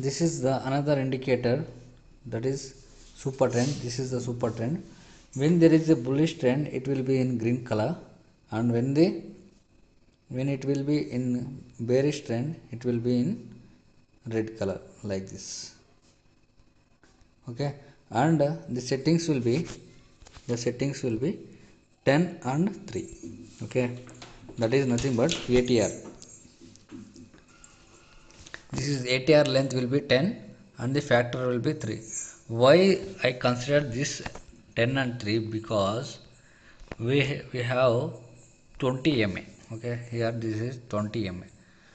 this is the another indicator, that is super trend. This is the super trend. When there is a bullish trend, it will be in green color, and when it will be in bearish trend, it will be in red color, like this. Okay, and the settings will be 10 and 3. Okay, that is nothing but ATR. This is ATR length will be 10 and the factor will be 3. Why I consider this 10 and 3? Because we have 20 MA. Okay, here this is 20 MA.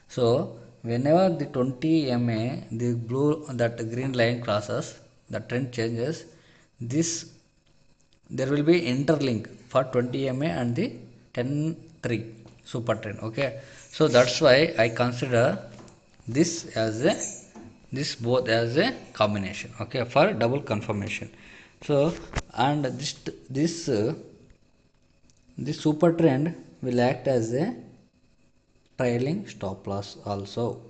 So whenever the 20 MA, the blue, that green line crosses, the trend changes, this there will be interlink for 20 MA and the 10-3 super trend. Okay, so that's why I consider this as a both as a combination. Okay, for double confirmation. So and this super trend will act as a trailing stop loss also.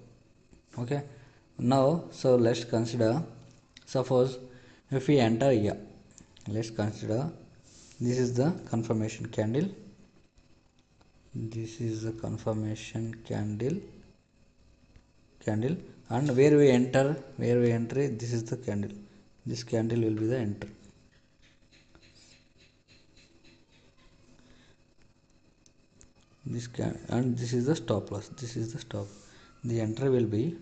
Okay, now so let's consider, suppose if we enter here, let's consider this is the confirmation candle, this is the confirmation candle, and where we enter, this is the candle, this candle will be the enter. This can, and this is the stop loss, this is the stop. The entry will be,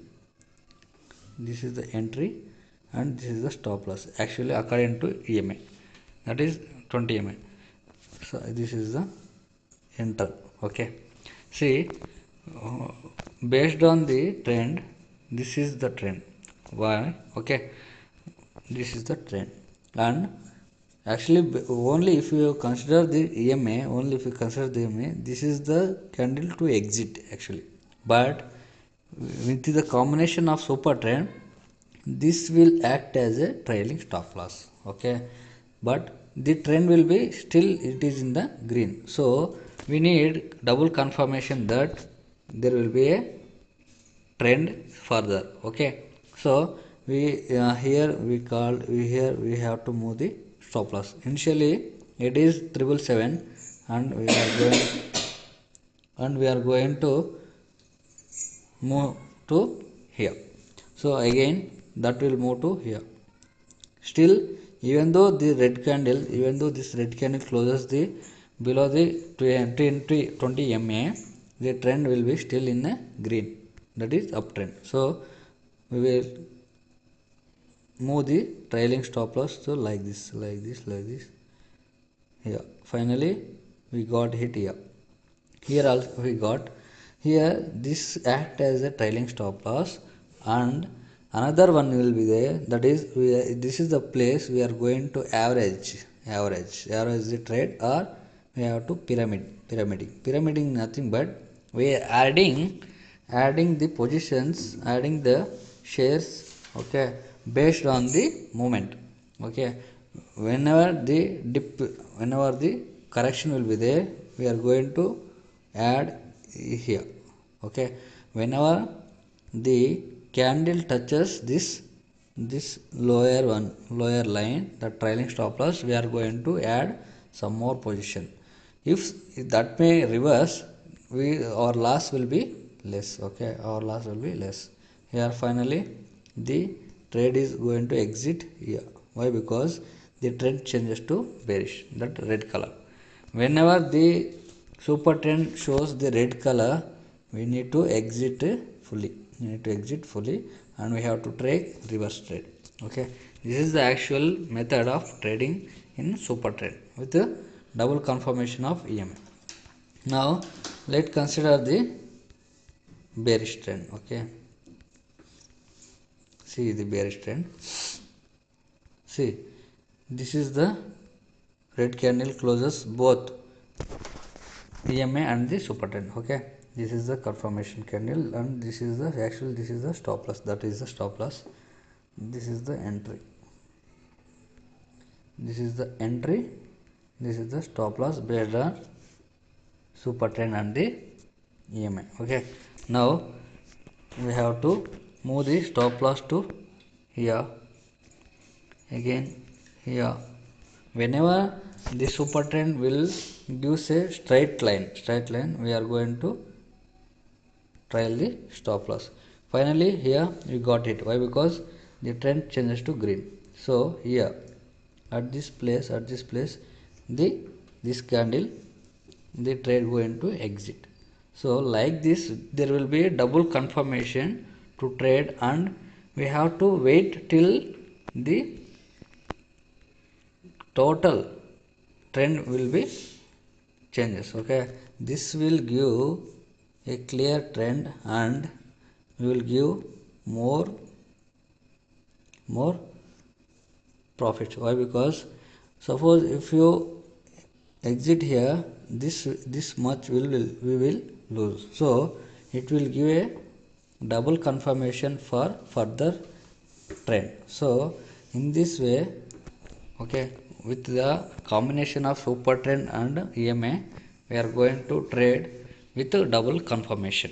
this is the entry and this is the stop loss, actually according to EMA, that is 20 MA. So this is the enter. Okay, see, based on the trend, this is the trend. Why? Okay, this is the trend, and actually only if you consider the EMA, this is the candle to exit actually. But with the combination of super trend, this will act as a trailing stop loss. Okay, but the trend will be still, it is in the green. So we need double confirmation that there will be a trend further. Okay, so we here we have to move the stop loss. Initially it is 777 and we are going to move to here. So again that will move to here. Still, even though this red candle closes the below the 20 MA, the trend will be still in a green, that is uptrend. So we will move the trailing stop loss, so like this. Here finally we got hit here. Here also we got, here this act as a trailing stop loss, and another one will be there, that is this is the place we are going to average the trade, or we have to pyramiding nothing but we are adding the positions, adding the shares. Okay, based on the movement. Okay, whenever the correction will be there, we are going to add here. Okay, whenever the candle touches this lower line, the trailing stop loss, we are going to add some more position. If that may reverse, our loss will be less. Okay, our loss will be less. Here finally the trade is going to exit here. Why? Because the trend changes to bearish, that red color. Whenever the super trend shows the red color, we need to exit fully. And we have to take reverse trade. Okay, this is the actual method of trading in super trend with the double confirmation of EMA. Now let's consider the bearish trend. Okay, see the bearish trend. See, this is the red candle closes both EMA and the super trend. Okay, this is the confirmation candle, and this is the stop loss, that is the stop loss. This is the entry, this is the stop loss based on super trend and the EMA. Okay, now we have to move the stop loss to here, again here. Whenever the super trend will gives a straight line, we are going to trial the stop loss. Finally here we got it. Why? Because the trend changes to green. So here at this place, the this candle, the trade going to exit. So like this there will be a double confirmation to trade, and we have to wait till the total trend will be changes. Okay, this will give a clear trend and we will give more profits. Why? Because suppose if you exit here, this much we will lose. So it will give a double confirmation for further trend. So in this way, okay, with the combination of super trend and EMA, we are going to trade with a double confirmation.